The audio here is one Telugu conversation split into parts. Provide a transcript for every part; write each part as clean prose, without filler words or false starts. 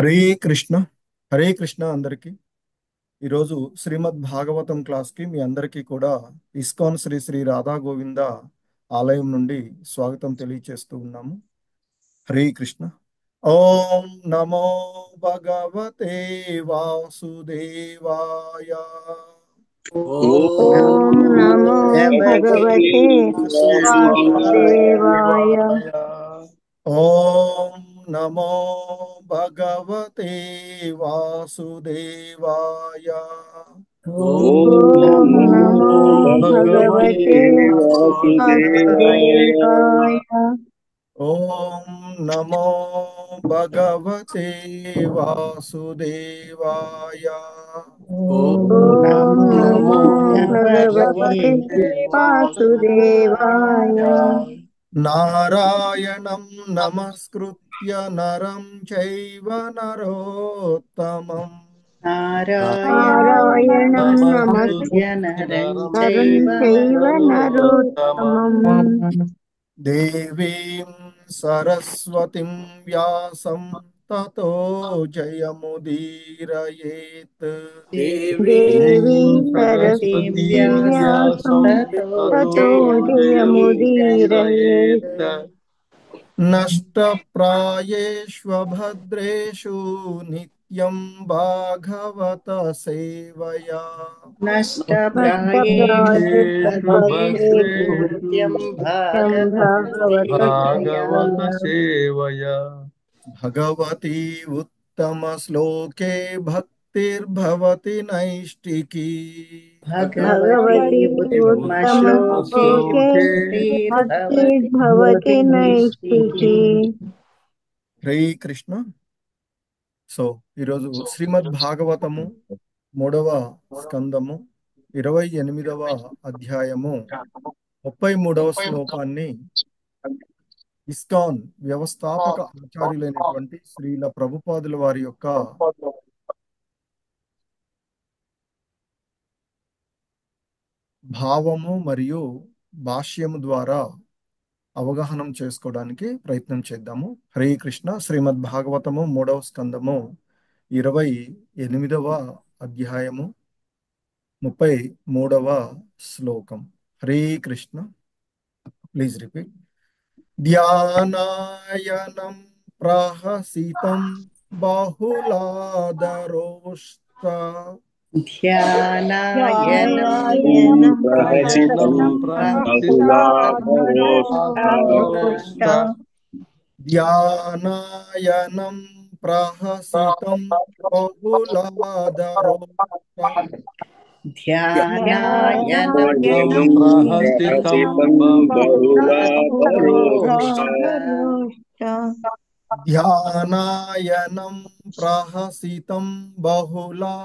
హరే కృష్ణ. హరే కృష్ణ అందరికీ. ఈరోజు శ్రీమద్ భాగవతం క్లాస్కి మీ అందరికీ కూడా ఇస్కాన్ శ్రీ శ్రీ రాధా గోవింద ఆలయం నుండి స్వాగతం తెలియచేస్తూ ఉన్నాము. హరే కృష్ణ. ఓం నమో భగవతే వాసుదేవాయ. ఓం నమో భగవతే వాసుదేవాయ. ఓం నమో భగవతే వాసుదేవాయ. ఓం నమో భగవతే వాసుదేవాయ. ఓం నమో భగవతే వాసుదేవాయ. ఓం నమో భగవతే వాసుదేవాయ. నారాయణం నమస్కృత్య నరం చైవ నరోత్తమం. నారాయణం నమస్కృత్య నరం చైవ నరోత్తమం. దేవీం సరస్వతిం వ్యాసం తతో జయముదీరయేత్. దేవీం సరస్వతీం వ్యాసం తతో జయముదీరయేత్. నష్టప్రాయేష్వభద్రేషు నిత్యం భాగవత సేవయా. భాగవత సేవయా. భగవతి ఉత్తమ శ్లోకే భక్తిర్భవతి నైష్టికీ. భగవతి ఉత్తమ శ్లోకే భక్తిర్భవతి నైష్టికీ. హరే కృష్ణ. సో ఈరోజు శ్రీమద్ భాగవతము 3వ స్కందము 28వ అధ్యాయము 33వ శ్లోకాన్ని ఇస్కాన్ వ్యవస్థాపక ఆచార్యులైనటువంటి శ్రీల ప్రభుపాదుల వారి యొక్క భావము మరియు భాష్యము ద్వారా అవగాహనం చేసుకోవడానికి ప్రయత్నం చేద్దాము. హరే కృష్ణ. శ్రీమద్ భాగవతము 3వ స్కందము 28వ అధ్యాయము 33వ శ్లోకం. హరే కృష్ణ. Please repeat. ధ్యానాయనం ప్రహసితం బహుళాదరోష్ట. ధ్యానాయనం ప్రహసితం బహుళాదరోష్ట. ధ్యానాయనం ప్రహసితం బహుళాదరోష్ట. ధ్యానాయనం ప్రహసితం బహుళాదరోష్ట. ధ్యానాయనం ప్రహసితం బహుళాదరోష్ట.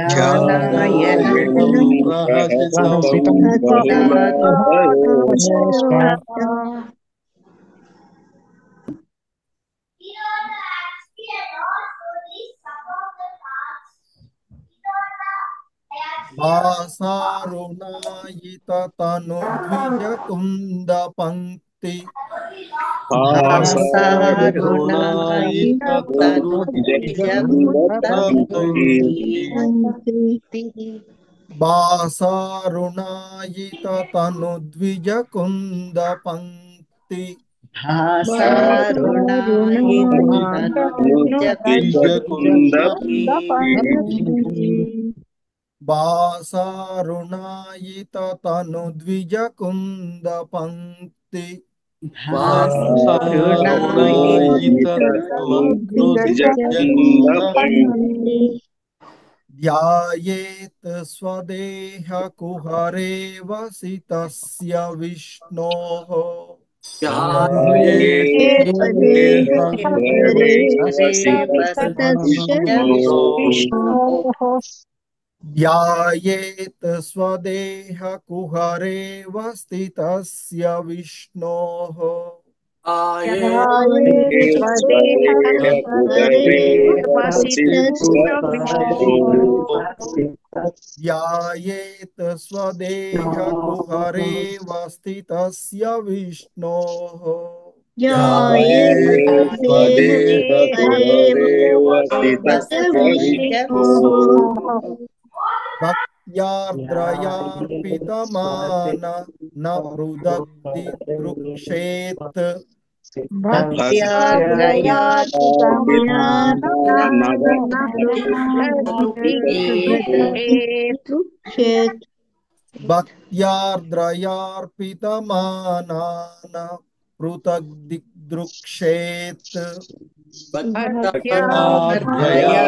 ధ్యానాయనం ప్రహసితం బహుళాదరోష్ట. వాసారుణాయిత తను ద్విజ కుంద పంక్తి. భాసారుణాయిత తను వాసారుణాయిత తను ద్విజ కుంద పంక్తి. వాసారుణాయిత తను ద్విజ కుంద పంక్తి. ధ్యాయేత్ స్వదేహ కుహరే వసితస్య విష్ణోః. ధ్యాయేత్ స్వదేహ కుహరే వస్థితస్య విష్ణోః. ధ్యాయేత్ స్వదేహ కుహరే వస్థితస్య విష్ణోః. ध्यायेत् स्वदेह हरेव वसितस्य विष्णोः भक्त्यार्द्रयार्पितमान न पृदग्दिदृक्षेत् भक्त्यार्द्रयार्पितमानदृक्षेत् भक्त्यार्द्रयार्पितमान पृथग्दिदृक्षेत् भक्त्यार्द्रया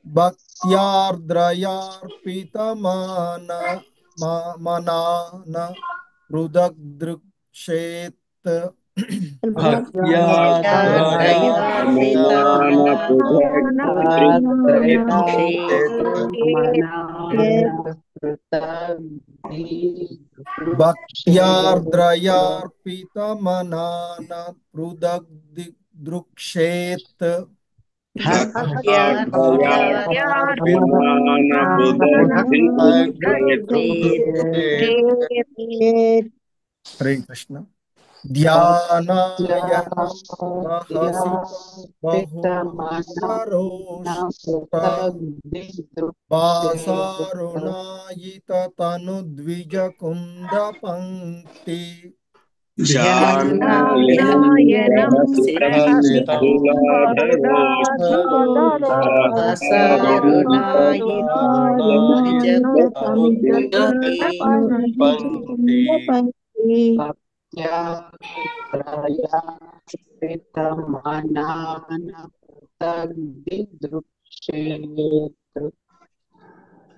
भक्त्यार्द्रयार्पितमान मनान पृथग्दृक्षेत् भक्त्यार्द्रयार्पितमनान पृथग्दृक्षेत् हरे कृष्ण ध्यानायनं प्रहसितं बहुपुत्ररोष्ट वासारुणायिततनुद्विजकुन्दपङ्क्ति ध्यानायनं प्रहसितं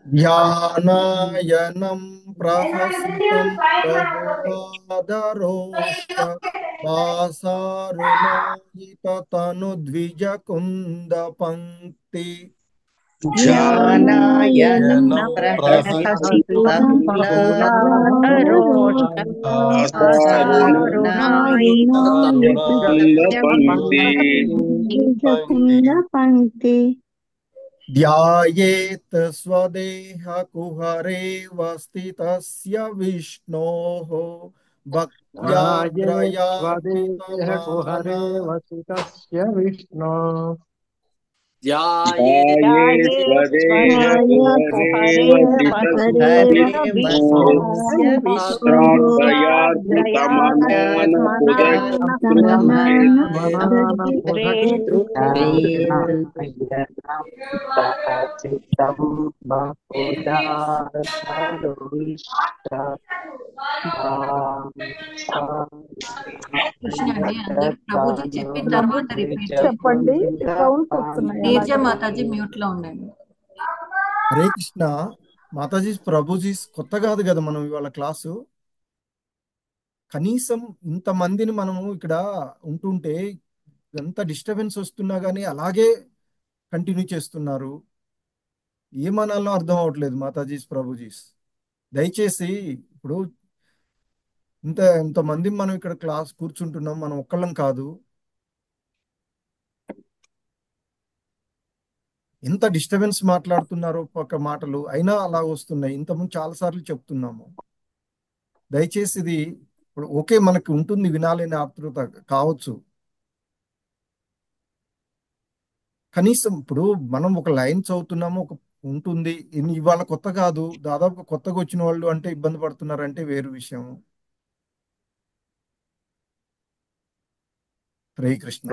ध्यानायनं प्रहसितं बहुवादरोष्ट वासारुणायिततनुद्विजकुन्दपङ्क्ति ध्यानायनं प्रहसितं बहुलाधरोष्ट वासारुणायितकुन्दपङ्क्ति ध्यायेत् स्वदेहकुहरे स्थितस्य विष्णोः भक्त्यार्द्रयार्पितमान विष्णु ध्यायेत् स्वदेह कुहरे वसितस्य विष्णोः కృష్ణ అండి అందరు ప్రభుజీ చెప్పిన తర్వాత రిపీట్ చెప్పండి సౌండ్స్ వస్తున్నాయి నీర్జ మాతాజీ మ్యూట్ లో ఉండండి. హరే కృష్ణ మాతాజీ ప్రభుజీ కొత్త కాదు కదా మనం ఇవాళ క్లాసు. కనీసం ఇంతమందిని మనము ఇక్కడ ఉంటుంటే ఎంత డిస్టర్బెన్స్ వస్తున్నా కానీ అలాగే కంటిన్యూ చేస్తున్నారు. ఏమనాలో అర్థం అవట్లేదు మాతాజీస్ ప్రభుజీస్. దయచేసి ఇప్పుడు ఇంతమంది మనం ఇక్కడ క్లాస్ కూర్చుంటున్నాం, మనం ఒక్కళ్ళం కాదు. ఎంత డిస్టర్బెన్స్ మాట్లాడుతున్నారో పక్క మాటలు అయినా అలా వస్తున్నాయి. ఇంతకుముందు చాలాసార్లు చెప్తున్నాము. దయచేసి ఇది ఇప్పుడు ఓకే మనకు ఉంటుంది వినాలనే ఆతృత కావచ్చు, కనీసం ఇప్పుడు మనం ఒక లైన్ చదువుతున్నాము, ఒక ఉంటుంది. ఇవాళ కొత్త కాదు, దాదాపు కొత్తగా వచ్చిన వాళ్ళు అంటే ఇబ్బంది పడుతున్నారంటే వేరు విషయం. హరే కృష్ణ.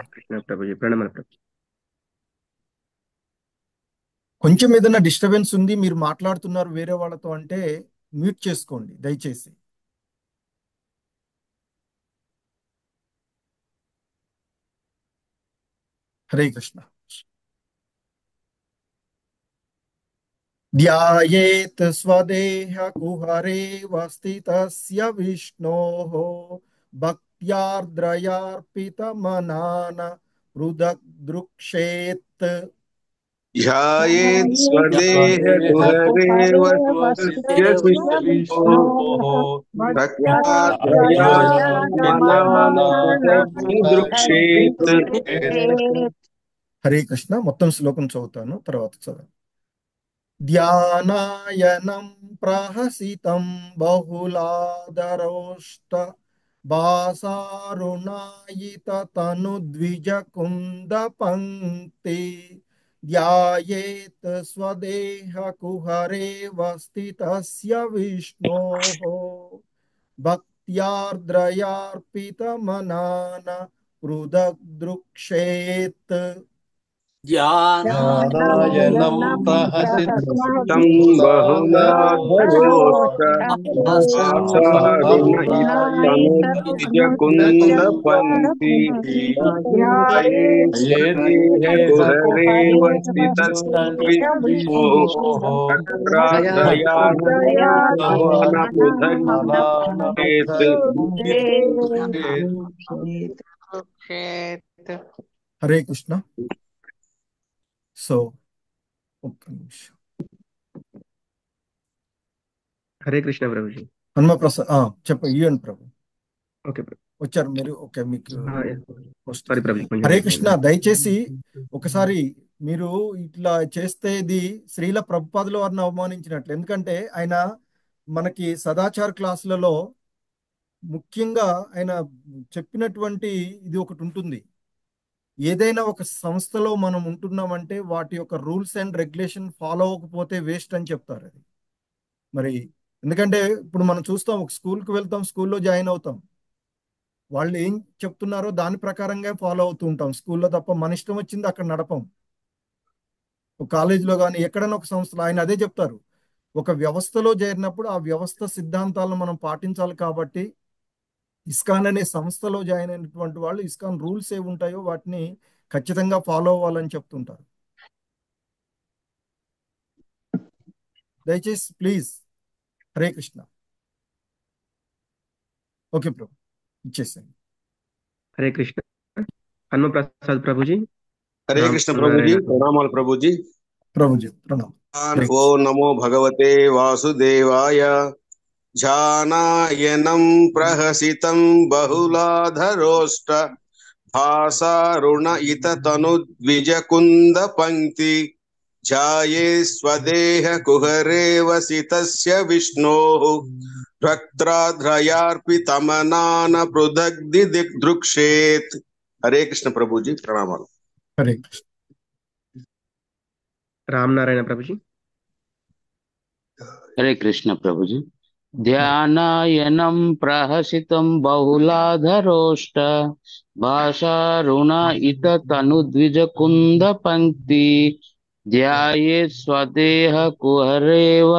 కొంచెం ఏదైనా డిస్టర్బెన్స్ ఉంది, మీరు మాట్లాడుతున్నారు వేరే వాళ్ళతో అంటే మ్యూట్ చేసుకోండి దయచేసి. హరే కృష్ణ. ధ్యాయేత్ స్వదేహ కుహరే స్థితస్య విష్ణోః భక్త్యార్ద్రయార్పితమనాన పృథగ్దృక్షేత్. ధ్యాయేత్ స్వదేహ కుహరే వసితస్య విష్ణోః భక్త్యార్ద్రయార్పితమనాన హరే కృష్ణ. మొత్తం శ్లోకం చదువుతాను, తర్వాత చదవండి. ధ్యానాయనం ప్రహసితం బహుళాదరోష్ట బాసారుణాయిత తను ద్విజ కుంద పంక్తి ధ్యాయేత్ స్వదేహ కుహరేవ స్థితస్య విష్ణోః భక్త్యార్ద్రయార్పితమనాన పృథగ్దృక్షేత్. ధ్యానాయనం తం బహుళాధరోష్ట భాసారుణ ఇతనుద్విజకుంద పంక్తి ధ్యాయేత్స్వదేహ కుహరేవ స్థితస్య విష్ణోః భక్త్యార్ద్రయార్పితమనాన పృథగ్దృక్షేత్. హరే కృష్ణ. సో ఒక్క నిమిషం. హరే కృష్ణ ప్రభుజీ. హనుమ ప్రసాద్ ఇవ్వండి ప్రభు. ఓకే ప్రభు. వచ్చారు మీరు. ఓకే, మీకు సారీ ప్రభుజీ. హరే కృష్ణ. దయచేసి ఒకసారి మీరు ఇట్లా చేస్తే ఇది శ్రీల ప్రభుపాదుల వారిని అవమానించినట్లు. ఎందుకంటే ఆయన మనకి సదాచార క్లాసులలో ముఖ్యంగా ఆయన చెప్పినటువంటి ఇది ఒకటి ఉంటుంది. ఏదైనా ఒక సంస్థలో మనం ఉంటున్నామంటే వాటి యొక్క రూల్స్ అండ్ రెగ్యులేషన్ ఫాలో అవ్వకపోతే వేస్ట్ అని చెప్తారు. అది మరి ఎందుకంటే ఇప్పుడు మనం చూస్తాం, ఒక స్కూల్కి వెళ్తాం, స్కూల్లో జాయిన్ అవుతాం, వాళ్ళు ఏం చెప్తున్నారో దాని ప్రకారంగా ఫాలో అవుతూ ఉంటాం స్కూల్లో తప్ప మన ఇష్టం వచ్చింది అక్కడ నడపం. ఒక కాలేజీలో కానీ ఎక్కడైనా ఒక సంస్థలో ఆయన అదే చెప్తారు. ఒక వ్యవస్థలో చేరినప్పుడు ఆ వ్యవస్థ సిద్ధాంతాలను మనం పాటించాలి. కాబట్టి ఇస్కాన్ అనే సంస్థలో జాయిన్ అయినటువంటి వాళ్ళు ఇస్కాన్ రూల్స్ ఏ ఉంటాయో వాటిని ఖచ్చితంగా ఫాలో అవ్వాలని చెప్తుంటారు. దయచేసి ప్లీజ్. హరే కృష్ణ. ఓకే ప్రభు, ఇచ్చేసాను. హరే కృష్ణ. హనుమ ప్రసాద్ ప్రభుజీ. హరే కృష్ణ ప్రభుజీ. ప్రణామాలు ప్రభుజీ. ప్రభుజీ ప్రణామం. ఓ నమో భగవతే వాసుదేవాయ. ఝానాయనం ప్రహసితం బహుళాధరోష్ట భాసారుణ ఇత తను ద్విజకుంద పంక్తి ధ్యాయే స్వదేహ కుహరేవ సితస్య విష్ణోః భక్త్యార్ద్రయార్పితమనాన పృథగ్దృక్షేత్. హరే కృష్ణ ప్రభుజీ. ప్రణామాలు. హరే కృష్ణ. రామ్ నారాయణ ప్రభుజీ. హరే కృష్ణ ప్రభుజీ. ధ్యానాయనం ప్రహసితం బహుళాధరోష్ట భాషారుణ ఇత తను ద్విజకుంద పంక్తి ధ్యాయేత్ స్వదేహ కుహరేవ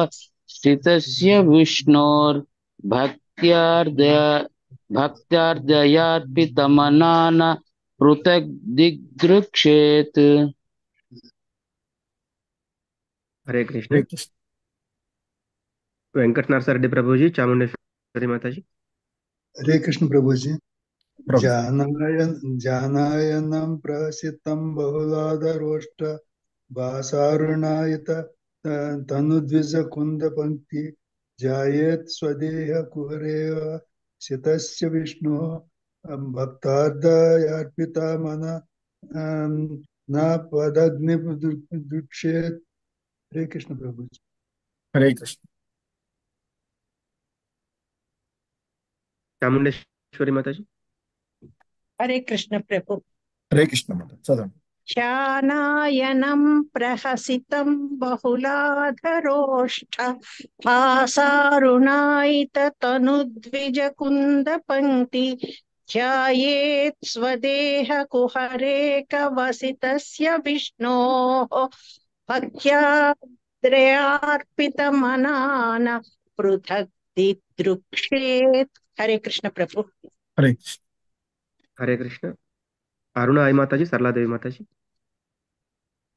స్థితస్య విష్ణోర్ భక్త్యార్ద్రయార్పితమనాన పృథగ్దృక్షేత్. హరే కృష్ణ. వెంకట నరసారెడ్డి ప్రభుజీ, చాముండేశ్వరి మాతాజీ. హరే కృష్ణ ప్రభుజీ. జానాయనం ప్రసితం బహుళాధరోష్ట భాసారుణాయిత తనుద్విజ కుంద పంక్తి ధ్యాయేత్ స్వదేహ కుహరేవ సితస్య విష్ణు భక్తార్దయార్పితమన నా పదగ్ని దృక్షేత్. హరే కృష్ణ ప్రభుజీ. హరే కృష్ణ. చాముండేశ్వరి మాతాజీ. హరే కృష్ణ ప్రభు. హరే కృష్ణ మాత చదవండి. ధ్యానాయనం ప్రహసితం బహుళాధరోష్ట భాసారుణాయిత తనుద్విజకుంద పంక్తి ధ్యాయేత్ స్వదేహ కుహరేక వసితస్య విష్ణోః భక్త్యార్ద్రయార్పితమనాన పృథగ్దృక్షేత్. హరే కృష్ణ ప్రభు. హరే కృష్ణ. హరే కృష్ణ. అరుణ ఐ మాతాజీ, సరళాదేవి మాతాజీ.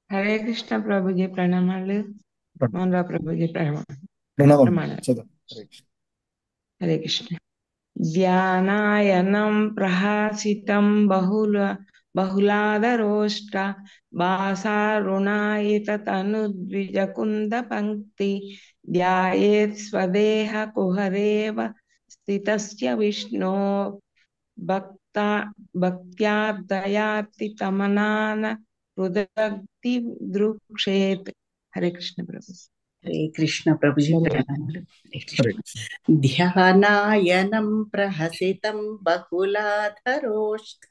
హరే కృష్ణ ప్రభుజీ. ప్రణామాలు. మోహన్రావు ప్రభుజీ ప్రణామాలు. హరే కృష్ణ. ధ్యానాయనం ప్రహసితం బహుళాధరోష్ట భాసారుణాయిత తనుద్విజకుంద పంక్తి ధ్యాయేత్ స్వదేహ కుహరేవ స్థితస్య విష్ణో భక్త్యార్దయార్పితమనాన పృథగ్దృక్షేత్. హరే కృష్ణ ప్రభు. హరే కృష్ణ ప్రభుజీ ప్రణామాలు. హరే కృష్ణ. హరే కృష్ణ. ధ్యానాయనం ప్రహసితం బహుళాధరోష్ఠ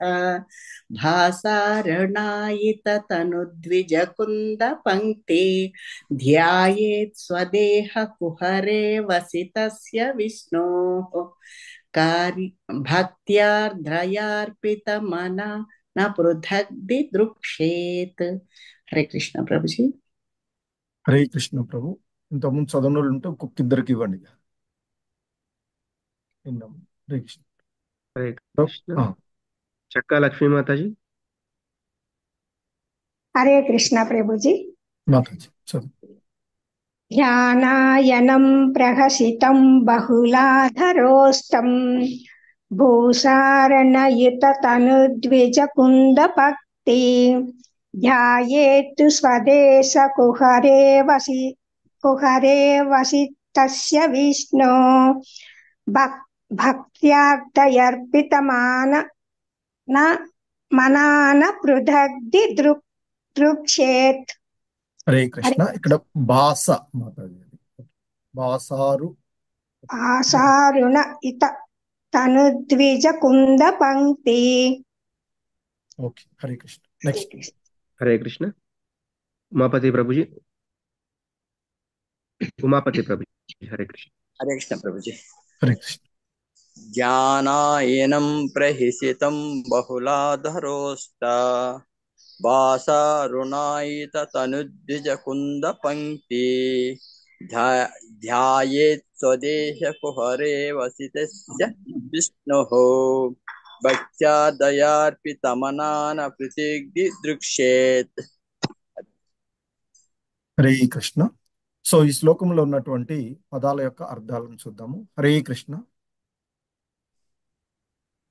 భాసారణాయిత తనుద్విజకుంద పంక్తి ధ్యాయేత్ స్వదేహ కుహరే వసితస్య విష్ణోః భక్త్యార్ద్రయార్పిత మన న పృథగ్ది దృక్షేత్. హరే కృష్ణ ప్రభుజీ. హరే కృష్ణ ప్రభు. ఇంతకుముందు చదవనోళ్ళు ఉంటే ఒక్కొక్క ఇద్దరికి ఇవ్వండి. విన్నాము. హరే కృష్ణ. హరే ప్రభు. కృష్ణ. చక్కా లక్ష్మీ మాతాజీ. హరే కృష్ణ ప్రభుజీ. మాతాజీ చదువు. ధ్యానాయనం ప్రహసితం బహుళాధరోష్టం భూసారణయుత తనుద్విజకుంద భక్తి ధ్యాయేత్ స్వదేశ కుహరే వసితస్య విష్ణో భక్త్యార్థయర్పితమాన మనాన పృథగ్ది దృక్షేత్. హరే కృష్ణ. ఇక్కడ భాష మాతాజీ, భాసారు ఆసారుణ ఇత తనుద్విజ కుంద పంక్తి. ఓకే. హరే కృష్ణ. నెక్స్ట్. హరే కృష్ణ. ఉమాపతి ప్రభుజీ. ఉమాపతి ప్రభుజీ. హరే కృష్ణ. హరే కృష్ణ ప్రభుజీ. హరే కృష్ణ. జ్ఞానాయనం ప్రహిసితం బహుళాధరోష్ట భాసారుణాయిత తనుద్విజకుంద పంక్తి ధ్యాయేత్ స్వదేశ కుహరే వసితస్య విష్ణోః భక్త్యా దయార్పితమనాన ప్రతిగ్ది దృక్షేత్. హరే కృష్ణ. సో ఈ శ్లోకంలో ఉన్నటువంటి పదాల యొక్క అర్థాలను చూద్దాము. హరే కృష్ణ.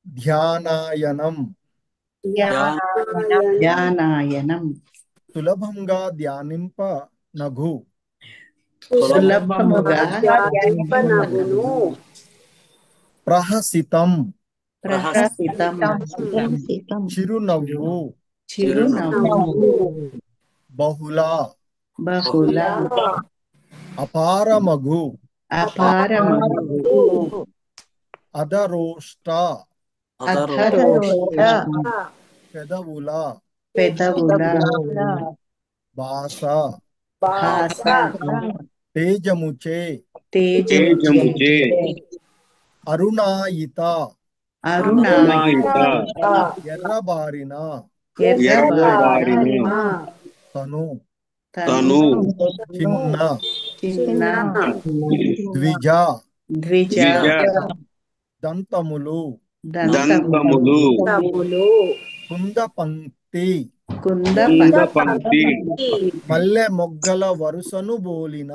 ధ్యానాయనం ధ్యానాయనం సులభంగా ధ్యానింప నగు సులభముగా ప్రహసితం ప్రహసితం చిరునవ్వు బహుళ అపారమగు అధరోష్ట పెదవుల భాష తేజముచే అరుణాయిత ఎర్రబారిన తను చిన్న ద్విజ దంతములు కుంద పంక్తి మల్లె మొగ్గల వరుసను బోలిన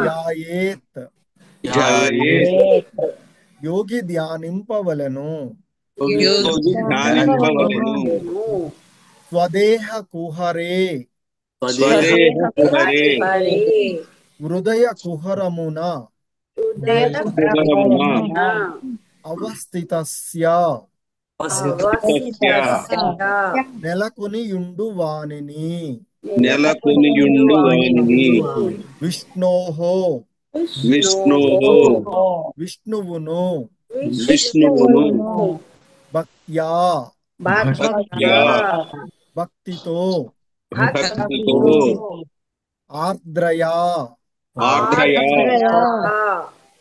ధ్యాయేత్ యోగి ధ్యానింపవలను స్వదేహ కుహరే హృదయ కుహరమున అవస్థితస్య నెలకొనియుండు వానిని విష్ణోః విష్ణువును భక్త్యా భక్తితో ఆర్ద్రయా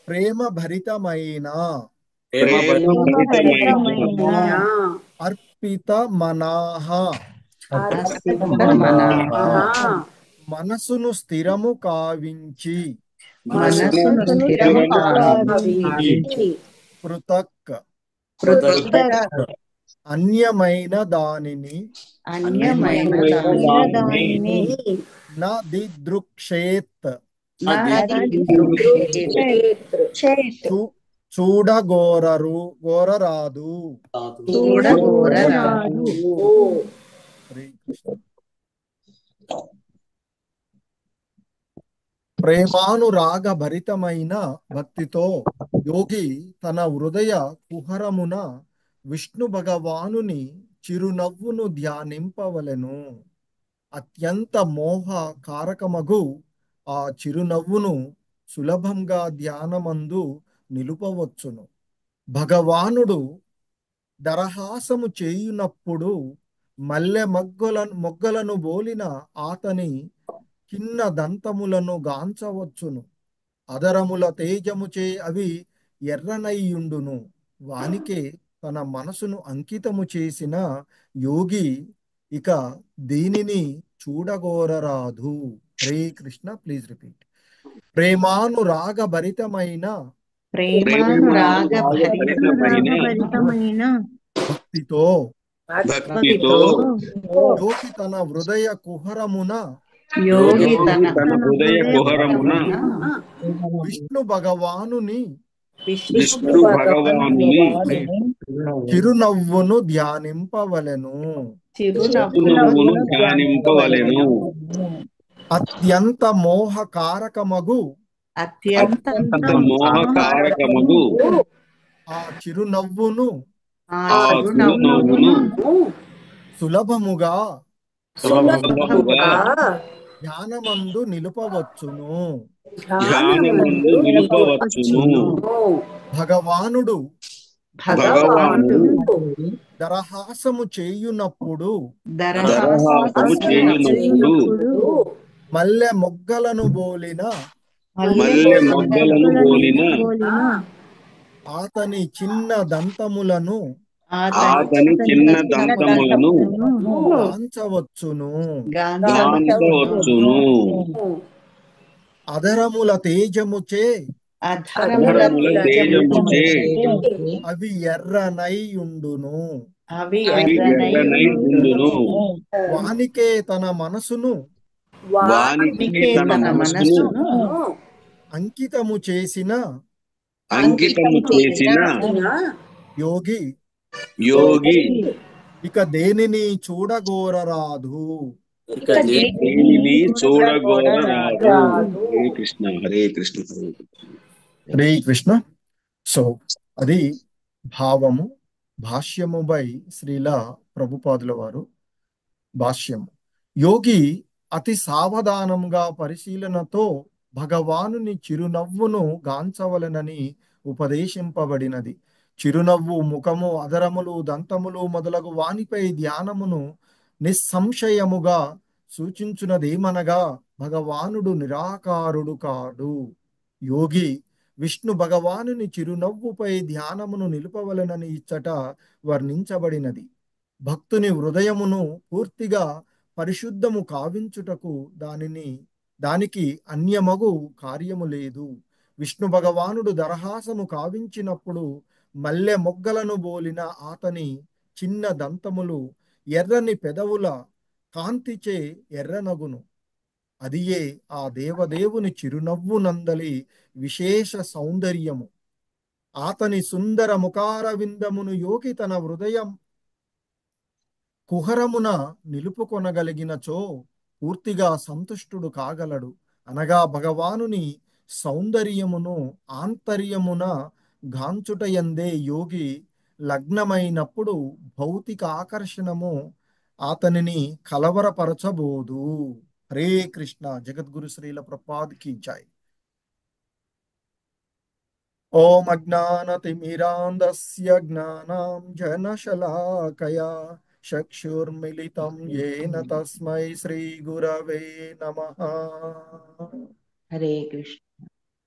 ప్రేమ భరితమైన అర్పిత మనాహ మనసును స్థిరము కావించి పృథక్ అన్యమైన దానిని నా దిదృక్షేత్ గోరరాదు. ప్రేమానురాగ భరితమైన భక్తితో యోగి తన హృదయ కుహరమున విష్ణు భగవానుని చిరునవ్వును ధ్యానింపవలెను. అత్యంత మోహ కారకమగు ఆ చిరునవ్వును సులభంగా ధ్యానమందు నిలుపవచ్చును. భగవానుడు దరహాసము చేయునప్పుడు మల్లె మొగ్గలను బోలిన ఆతని చిన్న దంతములను గాంచవచ్చును. అదరముల తేజముచే అవి ఎర్రనయ్యుండును. వానికే తన మనసును అంకితము చేసిన యోగి ఇక దీనిని చూడగోరరాదు. హరే కృష్ణ. Please repeat. ప్రేమానురాగభరితమైన ప్రేమానురాగభరితమైన భక్తితో భక్తితో యోగి తన హృదయ కుహరమున యోగి తన హృదయ కుహరమున విష్ణు భగవానుని విష్ణు భగవానుని చిరునవ్వును ధ్యానింపవలెను. చిరునవ్వును ధ్యానింపవలెను. అత్యంత మోహకారకమగు అత్యంత మోహకారకమగు ఆ చిరునవ్వును సులభముగా ధ్యానమందు నిలుపవచ్చును. భగవానుడు దరహాసము చేయునప్పుడు మల్లె మొగ్గలను బోలిన అతని చిన్న దంతములను గాంచవచ్చును. అధరముల తేజముచే అవి ఎర్రనై ఉండును. వానికే తన మనసును అంకితము చేసిన యోగి ఇక దేనిని చూడగోరరాదు. హరే కృష్ణ. హరే కృష్ణ. హరే కృష్ణ. సో అది భావము. భాష్యము బై శ్రీల ప్రభుపాదుల వారు. భాష్యము. యోగి అతి సావధానంగా పరిశీలనతో భగవానుని చిరునవ్వును గాంచవలెనని ఉపదేశింపబడినది. చిరునవ్వు ముఖము, అధరములు, దంతములు మొదలగు వానిపై ధ్యానమును నిస్సంశయముగా సూచించునదేమనగా భగవానుడు నిరాకారుడు కాడు. యోగి విష్ణు భగవానుని చిరునవ్వుపై ధ్యానమును నిలుపవలెనని ఇచ్చట వర్ణించబడినది. భక్తుని హృదయమును పూర్తిగా పరిశుద్ధము కావించుటకు దానికి అన్యమగు కార్యము లేదు. విష్ణు భగవానుడు దరహాసము కావించినప్పుడు మల్లె మొగ్గలను బోలిన అతని చిన్న దంతములు ఎర్రని పెదవుల కాంతిచే ఎర్రనగును. అదియే ఆ దేవదేవుని చిరునవ్వు నందలి విశేష సౌందర్యము. అతని సుందర ముఖార విందమును యోగి తన హృదయం కుహరమున నిలుపుకొనగలిగినచో పూర్తిగా సంతుష్టుడు కాగలడు. అనగా భగవానుని సౌందర్యమును ఆంతర్యమున గాంచుటయందే యోగి లగ్నమైనప్పుడు భౌతిక ఆకర్షణము అతనిని కలవరపరచబోదు. హరే కృష్ణ. జగద్గురు శ్రీల ప్రభుపాద్ కీ జై. ఓం అజ్ఞానతిమిరాంధస్య జ్ఞానాంజనశలాకయా చక్షుర్మిలితం యేన తస్మై శ్రీ గురవే నమః. హరే కృష్ణ.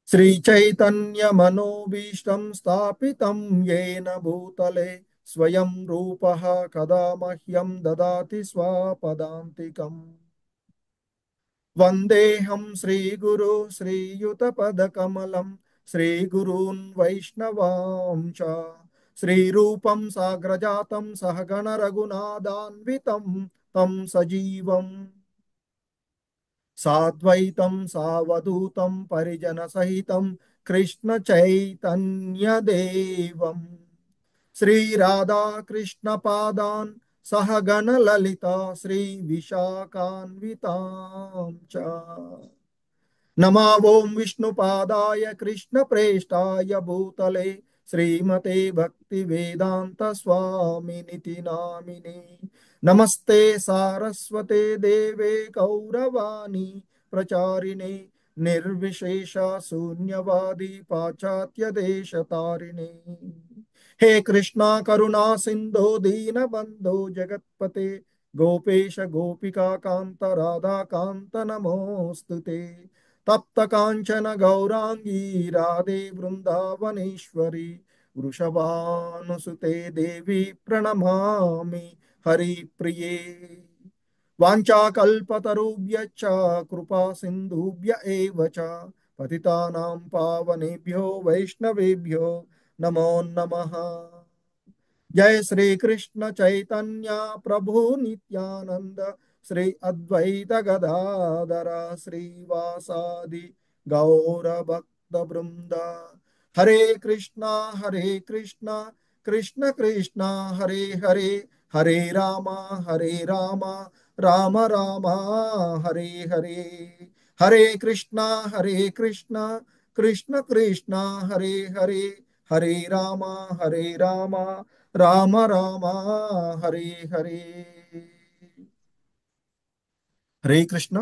శ్రీ చైతన్య మనోభీష్టం స్థాపితం యేన భూతలే స్వయం రూపః కదా మహ్యం దదాతి స్వపదాంతికం. వందేహం శ్రీగురు శ్రీయుతపదకమలం శ్రీగురూన్ వైష్ణవాంచ శ్రీరూపం సాగ్రజాతం సహగణ రఘునాథాన్వితం తం సజీవం సాద్వైతం సావధూతం పరిజన సహితం కృష్ణ చైతన్యదేవం శ్రీ రాధా కృష్ణ పాదాన్ సహగణ లలిత శ్రీ విశాఖాన్వితాం చ. నమో ఓం విష్ణుపాదాయ కృష్ణ ప్రేష్టాయ భూతలే శ్రీమతే భక్తి వేదాంత స్వామినితి నామిని నమస్తే సారస్వతే దేవే గౌరవాణి ప్రచారిణే నిర్విశేష శూన్యవాది పాశ్చాత్య దేశ తారిణే. హే కృష్ణ కరుణా సింధో దీన బంధో జగత్పతే గోపేశ గోపికా కాంత రాధా కాంత నమోస్తుతే. తప్త కాంచన గౌరాంగీ రాధే బృందావనేశ్వరి వృషభానుసుతే దేవి ప్రణమామి హరిప్రియే. వాంఛాకల్పతరుభ్యశ్చ కృపా సింధుభ్య ఏవ చ పతితానాం పావనేభ్యో వైష్ణవేభ్యో నమో నమః. జయ శ్రీ కృష్ణ చైతన్య ప్రభు నిత్యానంద శ్రీ అద్వైత గదాధర శ్రీవాసాది గౌర భక్త బృంద. హరే కృష్ణ కృష్ణ కృష్ణ హరే హరే, హరే రామ రామ రామ హరే హరే. హరే కృష్ణ కృష్ణ కృష్ణ హరే హరే, హరే రామ రామ రామ హరే హరే. హరే కృష్ణ.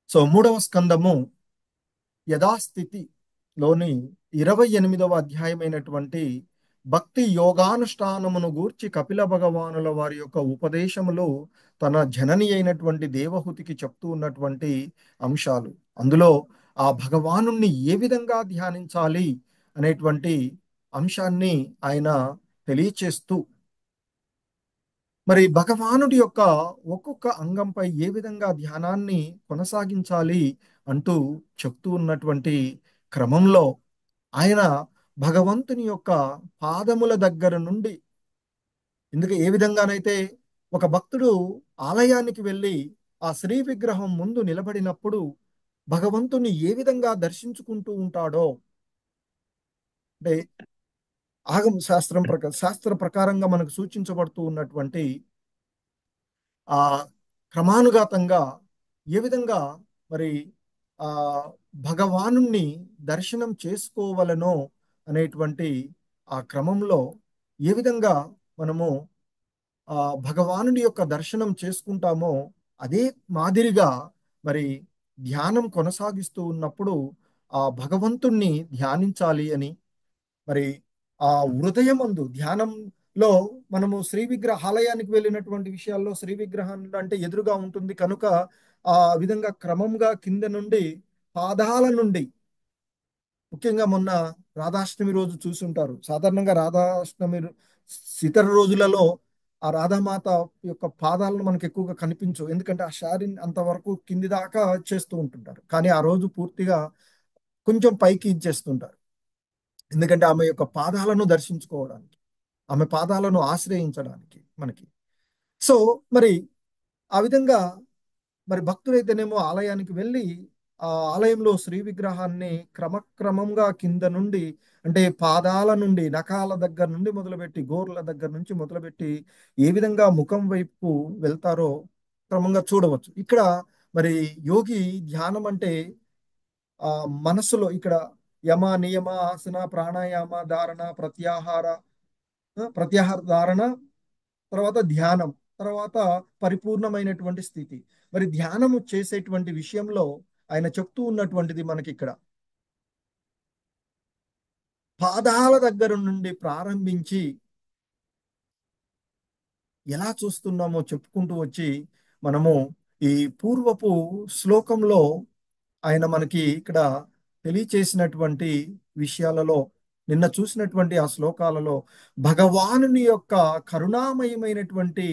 సో 3వ స్కందము యథాస్థితిలోని 28వ అధ్యాయమైనటువంటి భక్తి యోగానుష్ఠానమును గూర్చి కపిల భగవానుల వారి యొక్క ఉపదేశములు తన జనని అయినటువంటి దేవహుతికి చెప్తూ ఉన్నటువంటి అంశాలు. అందులో ఆ భగవానుణ్ణి ఏ విధంగా ధ్యానించాలి అనేటువంటి అంశాన్ని ఆయన తెలియచేస్తూ మరి భగవానుడి యొక్క ఒక్కొక్క అంగంపై ఏ విధంగా ధ్యానాన్ని కొనసాగించాలి అంటూ చెప్తూ ఉన్నటువంటి క్రమంలో ఆయన భగవంతుని యొక్క పాదముల దగ్గర నుండి, ఏ విధంగానైతే ఒక భక్తుడు ఆలయానికి వెళ్ళి ఆ శ్రీ విగ్రహం ముందు నిలబడినప్పుడు భగవంతుని ఏ విధంగా దర్శించుకుంటూ ఉంటాడో, అంటే ఆగమ శాస్త్ర ప్రకారంగా మనకు సూచించబడుతూ ఉన్నటువంటి ఆ క్రమానుగతంగా ఏ విధంగా మరి ఆ భగవానుణ్ణి దర్శనం చేసుకోవలనో అనేటువంటి ఆ క్రమంలో ఏ విధంగా మనము ఆ భగవానుడి యొక్క దర్శనం చేసుకుంటామో అదే మాదిరిగా మరి ధ్యానం కొనసాగిస్తూ ఉన్నప్పుడు ఆ భగవంతుణ్ణి ధ్యానించాలి అని, మరి ఆ హృదయమందు ధ్యానంలో మనము శ్రీ ఆలయానికి వెళ్ళినటువంటి విషయాల్లో శ్రీ విగ్రహం అంటే ఎదురుగా ఉంటుంది కనుక ఆ విధంగా క్రమంగా కింద నుండి పాదాల నుండి, ముఖ్యంగా మొన్న రాధాష్టమి రోజు చూసుంటారు. సాధారణంగా రాధాష్టమి ఇతర రోజులలో ఆ రాధామాత యొక్క పాదాలను మనకు ఎక్కువగా కనిపించవు, ఎందుకంటే ఆ శారీని అంతవరకు కింది దాకా చేస్తూ ఉంటుంటారు. కానీ ఆ రోజు పూర్తిగా కొంచెం పైకి ఇచ్చేస్తుంటారు, ఎందుకంటే ఆమె యొక్క పాదాలను దర్శించుకోవడానికి, ఆమె పాదాలను ఆశ్రయించడానికి మనకి. సో మరి ఆ విధంగా మరి భక్తులైతేనేమో ఆలయానికి వెళ్ళి ఆ ఆలయంలో శ్రీ విగ్రహాన్ని క్రమక్రమంగా కింద నుండి, అంటే పాదాల నుండి, నఖాల దగ్గర నుండి మొదలుపెట్టి, గోర్ల దగ్గర నుంచి మొదలుపెట్టి ఏ విధంగా ముఖం వైపు వెళ్తారో క్రమంగా చూడవచ్చు. ఇక్కడ మరి యోగి ధ్యానం అంటే ఆ మనస్సులో ఇక్కడ యమ నియమ ఆసన ప్రాణాయామ ధారణ ప్రత్యాహార ధారణ, తర్వాత ధ్యానం, తర్వాత పరిపూర్ణమైనటువంటి స్థితి. మరి ధ్యానము చేసేటువంటి విషయంలో ఆయన చెప్తూ ఉన్నటువంటిది మనకి ఇక్కడ పాదాల దగ్గర నుండి ప్రారంభించి ఎలా చూస్తున్నామో చెప్పుకుంటూ వచ్చి మనము ఈ పూర్వపు శ్లోకంలో ఆయన మనకి ఇక్కడ తెలియచేసినటువంటి విషయాలలో, నిన్న చూసినటువంటి ఆ శ్లోకాలలో భగవానుని యొక్క కరుణామయమైనటువంటి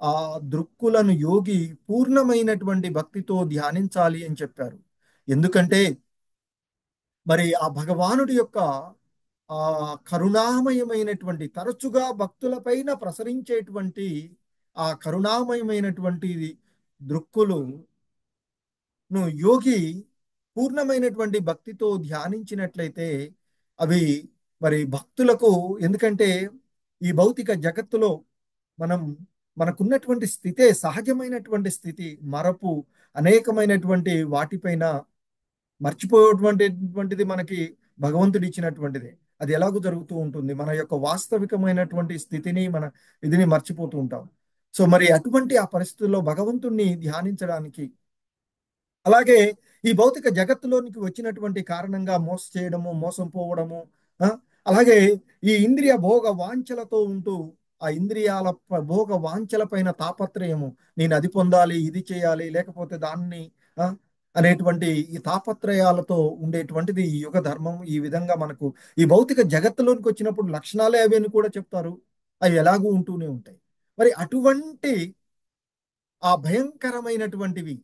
ఆ దృక్కులను యోగి పూర్ణమైనటువంటి భక్తితో ధ్యానించాలి అని చెప్పారు. ఎందుకంటే మరి ఆ భగవానుడి యొక్క ఆ కరుణామయమైనటువంటి, తరచుగా భక్తుల పైన ప్రసరించేటువంటి ఆ కరుణామయమైనటువంటి దృక్కులను యోగి పూర్ణమైనటువంటి భక్తితో ధ్యానించినట్లయితే అవి మరి భక్తులకు, ఎందుకంటే ఈ భౌతిక జగత్తులో మనకున్నటువంటి స్థితే సహజమైనటువంటి స్థితి, మరపు అనేకమైనటువంటి వాటిపైన మర్చిపోయేటువంటిది మనకి భగవంతుడు ఇచ్చినటువంటిదే. అది ఎలాగో జరుగుతూ ఉంటుంది. మన యొక్క వాస్తవికమైనటువంటి స్థితిని మన ఇదిని మర్చిపోతూ ఉంటాం. సో మరి అటువంటి ఆ పరిస్థితుల్లో భగవంతుణ్ణి ధ్యానించడానికి, అలాగే ఈ భౌతిక జగత్తులోనికి వచ్చినటువంటి కారణంగా మోసం చేయడము, మోసం పోవడము, ఆ, అలాగే ఈ ఇంద్రియ భోగ వాంఛలతో ఉంటూ ఆ ఇంద్రియాల భోగ వాంఛల పైన తాపత్రయము, నేను అది పొందాలి, ఇది చేయాలి, లేకపోతే దాన్ని ఆ, అనేటువంటి ఈ తాపత్రయాలతో ఉండేటువంటిది ఈ యుగ ధర్మం. ఈ విధంగా మనకు ఈ భౌతిక జగత్తులోనికి వచ్చినప్పుడు లక్షణాలే అవి అని కూడా చెప్తారు. అవి ఎలాగూ ఉంటూనే ఉంటాయి. మరి అటువంటి ఆ భయంకరమైనటువంటివి,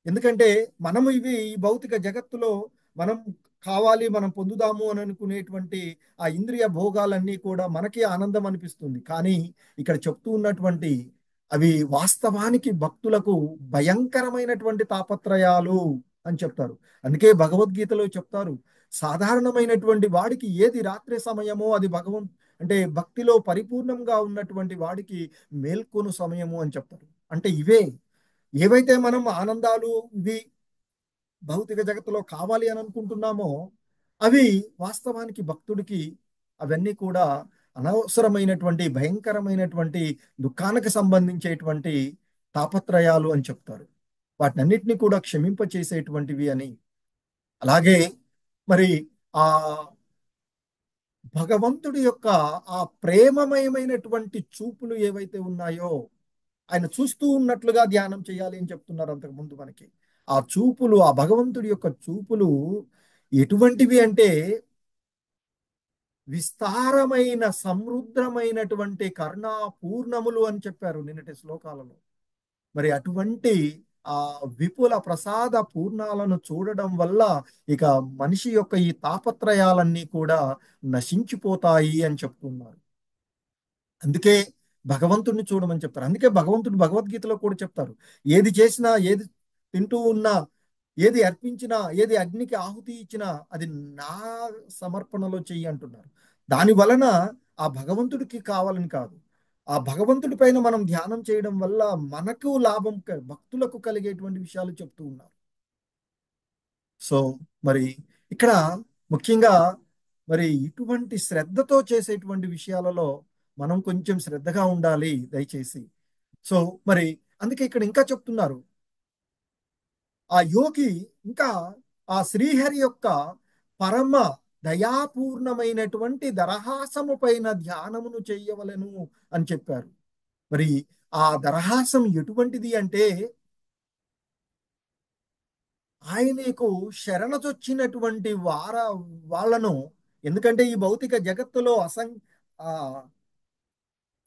ఎందుకంటే మనము ఇవి ఈ భౌతిక జగత్తులో మనం కావాలి, మనం పొందుదాము అని అనుకునేటువంటి ఆ ఇంద్రియ భోగాలన్నీ కూడా మనకి ఆనందం అనిపిస్తుంది. కానీ ఇక్కడ చెప్తూ ఉన్నటువంటి అవి వాస్తవానికి భక్తులకు భయంకరమైనటువంటి తాపత్రయాలు అని చెప్తారు. అందుకే భగవద్గీతలో చెప్తారు, సాధారణమైనటువంటి వాడికి ఏది రాత్రి సమయమో అది అంటే భక్తిలో పరిపూర్ణంగా ఉన్నటువంటి వాడికి మేల్కొను సమయము అని చెప్తారు. అంటే ఇవే ఏవైతే మనం ఆనందాలు ఇవి భౌతిక జగత్తులో కావాలి అని అనుకుంటున్నామో అవి వాస్తవానికి భక్తుడికి అవన్నీ కూడా అనవసరమైనటువంటి భయంకరమైనటువంటి దుఃఖానికి సంబంధించేటువంటి తాపత్రయాలు అని చెప్తారు. వాటినన్నిటిని కూడా క్షమింపచేసేటువంటివి అని. అలాగే మరి ఆ భగవంతుడి యొక్క ఆ ప్రేమమయమైనటువంటి చూపులు ఏవైతే ఉన్నాయో ఆయన చూస్తూ ఉన్నట్లుగా ధ్యానం చేయాలి అని చెప్తున్నారు అంతకుముందు మనకి. ఆ చూపులు, ఆ భగవంతుడి యొక్క చూపులు ఎటువంటివి అంటే విస్తారమైన సమృద్ధమైనటువంటి కరుణా పూర్ణములు అని చెప్పారు నిన్నటి శ్లోకాలలో. మరి అటువంటి ఆ విపుల ప్రసాద పూర్ణాలను చూడడం వల్ల ఇక మనిషి యొక్క ఈ తాపత్రయాలన్నీ కూడా నశించిపోతాయి అని చెప్తున్నారు. అందుకే భగవంతుడిని చూడమని చెప్తారు. అందుకే భగవంతుడు భగవద్గీతలో కూడా చెప్తారు, ఏది చేసినా, ఏది తింటూ ఉన్నా, ఏది అర్పించినా, ఏది అగ్నికి ఆహుతి ఇచ్చినా అది నా సమర్పణలో చెయ్యి అంటున్నారు. దాని వలన ఆ భగవంతుడికి కావాలని కాదు, ఆ భగవంతుడి పైన మనం ధ్యానం చేయడం వల్ల మనకు లాభం, భక్తులకు కలిగేటువంటి విషయాలు చెప్తూ ఉన్నారు. సో మరి ఇక్కడ ముఖ్యంగా మరి ఇటువంటి శ్రద్ధతో చేసేటువంటి విషయాలలో మనం కొంచెం శ్రద్ధగా ఉండాలి దయచేసి. సో మరి అందుకే ఇక్కడ ఇంకా చెప్తున్నారు, ఆ యోగి ఇంకా ఆ శ్రీహరి యొక్క పరమ దయాపూర్ణమైనటువంటి దరహాసము పైన ధ్యానమును చేయవలెను అని చెప్పారు. మరి ఆ దరహాసం ఎటువంటిది అంటే ఆయనకు శరణచొచ్చినటువంటి వాళ్ళను, ఎందుకంటే ఈ భౌతిక జగత్తులో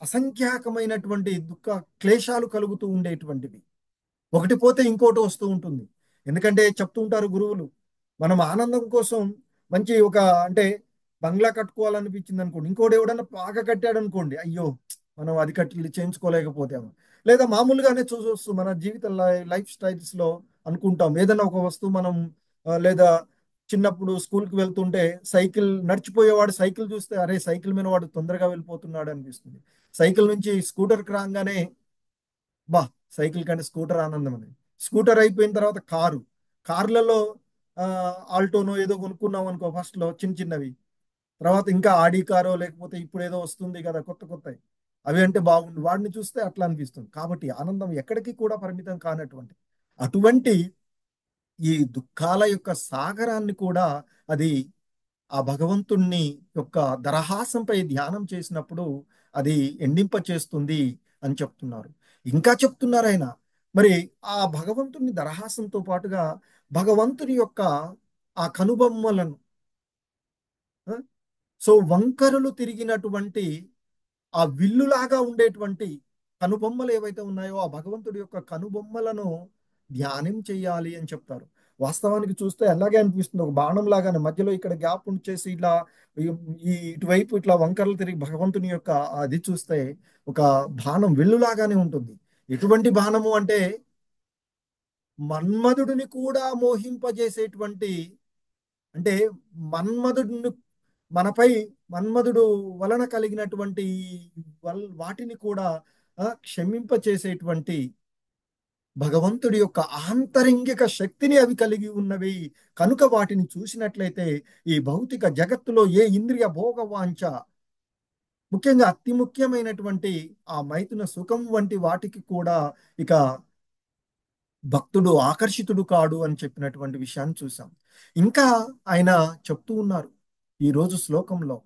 అసంఖ్యాకమైనటువంటి దుఃఖ క్లేశాలు కలుగుతూ ఉండేటువంటివి, ఒకటి పోతే ఇంకోటి వస్తూ ఉంటుంది. ఎందుకంటే చెప్తూ ఉంటారు గురువులు, మనం ఆనందం కోసం మంచి ఒక అంటే బంగ్లా కట్టుకోవాలనిపించింది అనుకోండి, ఇంకోటి ఎవడన్నా బాగా కట్టాడు అనుకోండి, అయ్యో మనం అది కట్టి చేయించుకోలేకపోతాము. లేదా మామూలుగానే చూసొస్తూ మన జీవిత లైఫ్ స్టైల్స్ లో అనుకుంటాం, ఏదైనా ఒక వస్తువు మనం లేదా చిన్నప్పుడు స్కూల్కి వెళ్తుంటే సైకిల్ నడిచిపోయేవాడు సైకిల్ చూస్తే అరే సైకిల్ మీద వాడు తొందరగా వెళ్ళిపోతున్నాడు అనిపిస్తుంది. సైకిల్ నుంచి స్కూటర్కి రాగానే బా సైకిల్ కంటే స్కూటర్ ఆనందం అని. స్కూటర్ అయిపోయిన తర్వాత కార్లలో ఆల్టోనో ఏదో కొనుక్కున్నాం అనుకో ఫస్ట్లో చిన్న చిన్నవి, తర్వాత ఇంకా ఆడి కారో లేకపోతే ఇప్పుడు ఏదో వస్తుంది కదా కొత్తవి, అవి అంటే బాగుండు, వాడిని చూస్తే అట్లా అనిపిస్తుంది. కాబట్టి ఆనందం ఎక్కడికి కూడా పరిమితం కానటువంటి అటువంటి ఈ దుఃఖాల యొక్క సాగరాన్ని కూడా అది ఆ భగవంతుణ్ణి యొక్క దరహాసంపై ధ్యానం చేసినప్పుడు అది ఎండింప చేస్తుంది అని చెప్తున్నారు. ఇంకా చెప్తున్నారు ఆయన, మరి ఆ భగవంతుని దరహాసంతో పాటుగా భగవంతుని యొక్క ఆ కనుబొమ్మలను, సో వంకరలు తిరిగినటువంటి ఆ విల్లులాగా ఉండేటువంటి కనుబొమ్మలు ఏవైతే ఉన్నాయో ఆ భగవంతుడి యొక్క కనుబొమ్మలను ధ్యానం చేయాలి అని చెప్తారు. వాస్తవానికి చూస్తే అలాగే అనిపిస్తుంది, ఒక బాణం లాగానే మధ్యలో ఇక్కడ గ్యాప్ ఉంచేసి ఇలా ఈ ఇటువైపు ఇట్లా వంకరలు తిరిగి భగవంతుని యొక్క అది చూస్తే ఒక బాణం వెల్లులాగానే ఉంటుంది. ఎటువంటి బాణము అంటే మన్మధుడిని కూడా మోహింపజేసేటువంటి, అంటే మన్మధుడు వలన కలిగినటువంటి వాటిని కూడా క్షమింపచేసేటువంటి భగవంతుడి యొక్క ఆంతరింగిక శక్తిని అవి కలిగి ఉన్నవి కనుక వాటిని చూసినట్లయితే ఈ భౌతిక జగత్తులో ఏ ఇంద్రియ భోగ వాంఛ, ముఖ్యంగా అతి ముఖ్యమైనటువంటి ఆ మైథున సుఖం వంటి వాటికి కూడా ఇక భక్తుడు ఆకర్షితుడు కాడు అని చెప్పినటువంటి విషయాన్ని చూసాం. ఇంకా ఆయన చెప్తూ ఉన్నారు ఈ రోజు శ్లోకంలో,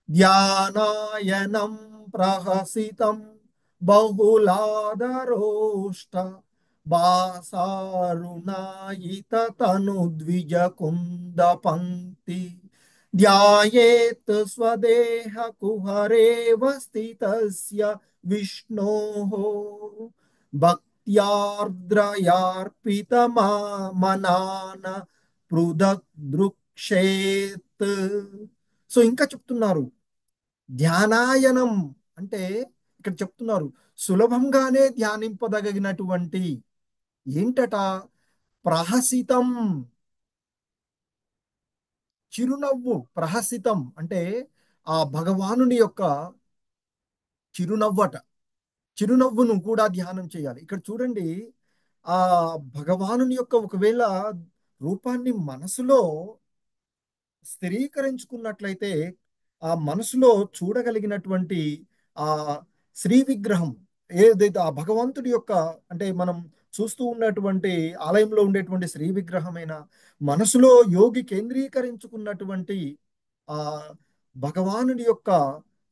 ధ్యానాయనం ప్రహసితం బహుళాదరోష్ట బాసారుణాయిత తను ద్విజ కుంద పంక్తి ధ్యాయేత్ స్వదేహ కుహరేవ స్థితస్య విష్ణోః భక్త్యార్ద్రయార్పితమనాన పృథక్ దృక్షేత్. సో ఇంకా చెప్తున్నారు, ధ్యానాయనం అంటే ఇక్కడ చెప్తున్నారు సులభంగానే ధ్యానింపదగినటువంటి ఏంటట, ప్రహసితం, చిరునవ్వు. ప్రహసితం అంటే ఆ భగవానుని యొక్క చిరునవ్వట. చిరునవ్వును కూడా ధ్యానం చేయాలి. ఇక్కడ చూడండి, ఆ భగవానుని యొక్క ఒకవేళ రూపాన్ని మనసులో స్థిరీకరించుకున్నట్లయితే ఆ మనసులో చూడగలిగినటువంటి ఆ శ్రీ విగ్రహం ఏదైతే ఆ భగవంతుడి యొక్క, అంటే మనం చూస్తూ ఉన్నటువంటి ఆలయంలో ఉండేటువంటి శ్రీ విగ్రహమైన మనసులో యోగి కేంద్రీకరించుకున్నటువంటి ఆ భగవానుడి యొక్క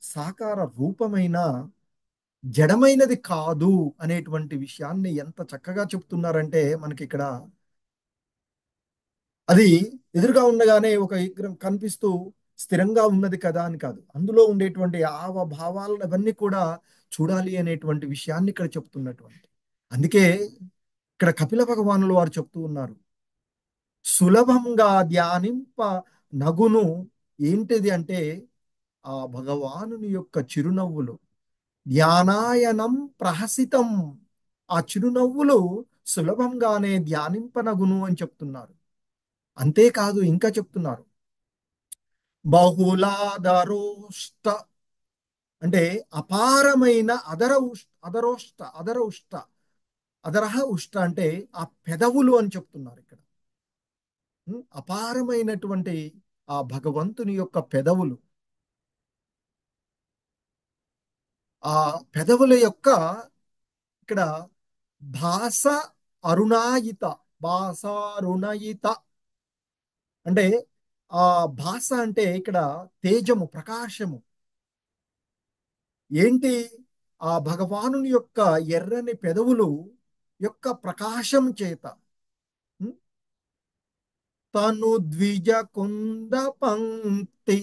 సాకార రూపమైన జడమైనది కాదు అనేటువంటి విషయాన్ని ఎంత చక్కగా చెప్తున్నారంటే మనకి ఇక్కడ అది ఎదురుగా ఉండగానే ఒక విగ్రహం కనిపిస్తూ స్థిరంగా ఉన్నది కదా అని కాదు, అందులో ఉండేటువంటి భావాలను అవన్నీ కూడా చూడాలి అనేటువంటి విషయాన్ని ఇక్కడ చెప్తున్నటువంటి. అందుకే ఇక్కడ కపిల భగవానులు వారు చెప్తూ ఉన్నారు, సులభంగా ధ్యానింప నగును ఏంటిది అంటే ఆ భగవానుని యొక్క చిరునవ్వులు. ధ్యానాయనం ప్రహసితం, ఆ చిరునవ్వులు సులభంగానే ధ్యానింపనగును అని చెప్తున్నారు. అంతేకాదు ఇంకా చెప్తున్నారు, బహుళాదరోష్ట అంటే అపారమైన అదరహ ఉష్ట అంటే ఆ పెదవులు అని చెప్తున్నారు ఇక్కడ. అపారమైనటువంటి ఆ భగవంతుని యొక్క పెదవులు, ఆ పెదవుల యొక్క ఇక్కడ భాస అరుణాయిత, భాసారుణయిత అంటే ఆ భాస అంటే ఇక్కడ తేజము, ప్రకాశము. ఏంటి, ఆ భగవానుని యొక్క ఎర్రని పెదవులు యొక్క ప్రకాశం చేత తను ద్విజ కుంద పంక్తి,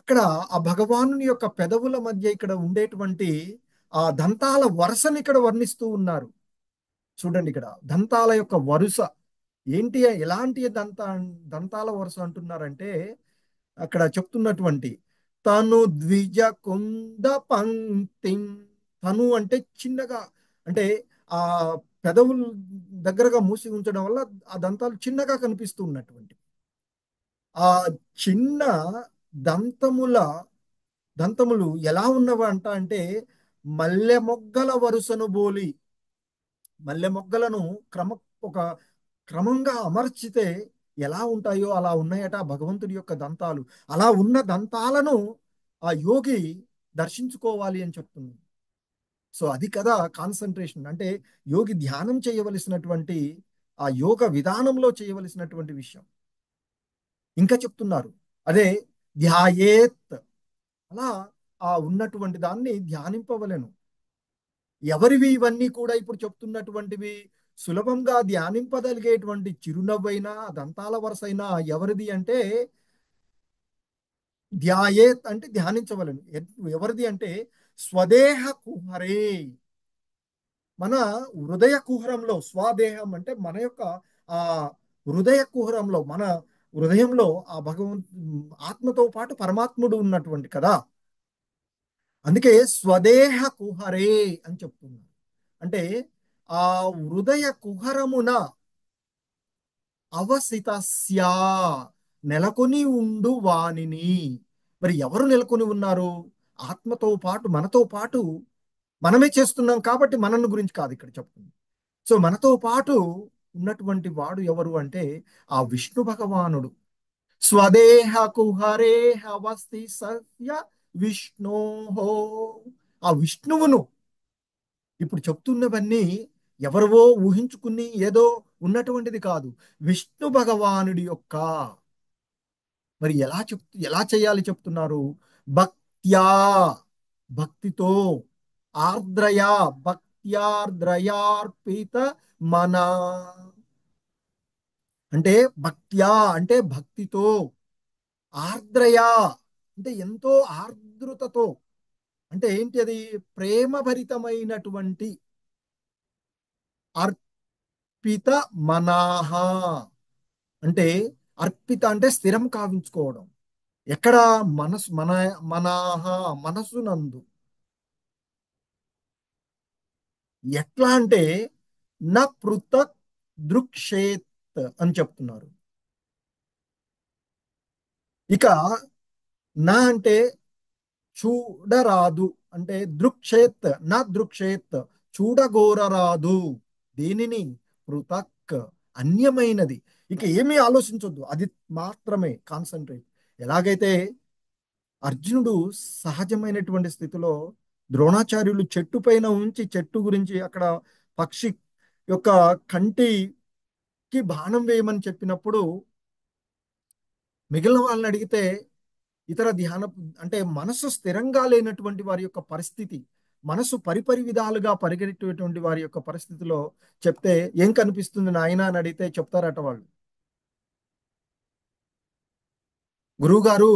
అక్కడ ఆ భగవానుని యొక్క పెదవుల మధ్య ఇక్కడ ఉండేటువంటి ఆ దంతాల వరుసని ఇక్కడ వర్ణిస్తూ ఉన్నారు. చూడండి ఇక్కడ దంతాల యొక్క వరుస ఏంటి, ఎలాంటి దంతాల వరుస అంటున్నారంటే అక్కడ చెప్తున్నటువంటి తను ద్విజ కుంద పంక్తి. తను అంటే చిన్నగా, అంటే ఆ పెదవులు దగ్గరగా మూసి ఉంచడం వల్ల ఆ దంతాలు చిన్నగా కనిపిస్తూ ఉన్నటువంటి ఆ చిన్న దంతములు ఎలా ఉన్నవంట అంటే మల్లె మొగ్గల వరుసను బోలి, మల్లె మొగ్గలను ఒక క్రమంగా అమర్చితే ఎలా ఉంటాయో అలా ఉన్నాయట భగవంతుడి యొక్క దంతాలు. అలా ఉన్న దంతాలను ఆ యోగి దర్శించుకోవాలి అని చెప్తుంది. సో అది కదా కాన్సన్ట్రేషన్ అంటే యోగి ధ్యానం చేయవలసినటువంటి ఆ యోగ విధానంలో చేయవలసినటువంటి విషయం. ఇంకా చెప్తున్నారు అదే ధ్యాయేత్, అలా ఆ ఉన్నటువంటి దాన్ని ధ్యానింపవలెను. ఎవరివి ఇవన్నీ కూడా ఇప్పుడు చెప్తున్నటువంటివి? సులభంగా ధ్యానింపగలిగేటువంటి చిరునవ్వైనా దంతాల వరసైనా ఎవరిది అంటే ధ్యాయేత్ అంటే ధ్యానించవలను. ఎవరిది అంటే స్వదేహ కుహరే, మన హృదయ కుహరంలో. స్వదేహం అంటే మన యొక్క ఆ హృదయ కుహరంలో, మన హృదయంలో ఆ ఆత్మతో పాటు పరమాత్ముడు ఉన్నటువంటి కదా. అందుకే స్వదేహ కుహరే అని చెప్తున్నారు. అంటే ఆ హృదయ కుహరమున అవసితస్యా నెలకొని ఉండు వానిని. మరి ఎవరు నెలకొని ఉన్నారు? ఆత్మతో పాటు మనతో పాటు మనమే చేస్తున్నాం కాబట్టి మనను గురించి కాదు ఇక్కడ చెప్తుంది. సో మనతో పాటు ఉన్నటువంటి వాడు ఎవరు అంటే ఆ విష్ణు భగవానుడు. స్వదేహ కుహరేహ వస్తి సత్య విష్ణోహో. ఆ విష్ణువును ఇప్పుడు చెప్తున్నవన్నీ ఎవరివో ఊహించుకుని ఏదో ఉన్నటువంటిది కాదు, విష్ణు భగవానుడి యొక్క. మరి ఎలా చేయాలి చెప్తున్నారు? భక్త్యా, భక్తితో, ఆర్ద్రయా, భక్త్యార్ద్రయార్పిత మన. అంటే భక్త్యా అంటే భక్తితో, ఆర్ద్రయా అంటే ఎంతో ఆర్ద్రతతో, అంటే ఏంటి అది? ప్రేమభరితమైనటువంటి, అర్పిత మనాహ అంటే, అర్పిత అంటే స్థిరం కావించుకోవడం. ఎక్కడ? మనసు, మనాహ మనసునందు. ఎట్లా అంటే నా పృథక్ దృక్షేత్ అని చెప్తున్నారు. ఇక నా అంటే చూడరాదు, అంటే దృక్షేత్, నా దృక్షేత్ చూడగోరరాదు. దేనిని? పృథక్, అన్యమైనది. ఇక ఏమీ ఆలోచించొద్దు, అది మాత్రమే కాన్సన్ట్రేట్. ఎలాగైతే అర్జునుడు సహజమైనటువంటి స్థితిలో ద్రోణాచార్యులు చెట్టు పైన ఉంచి చెట్టు గురించి అక్కడ పక్షి యొక్క కంటికి బాణం వేయమని చెప్పినప్పుడు మిగిలిన వాళ్ళని అడిగితే ఇతర ధ్యాన, అంటే మనసు స్థిరంగా లేనటువంటి వారి యొక్క పరిస్థితి, మనసు పరిపరి విధాలుగా పరిగెట్టేటువంటి వారి యొక్క పరిస్థితిలో చెప్తే ఏం కనిపిస్తుంది నాయన అని అడిగితే చెప్తారట వాళ్ళు, గురువుగారు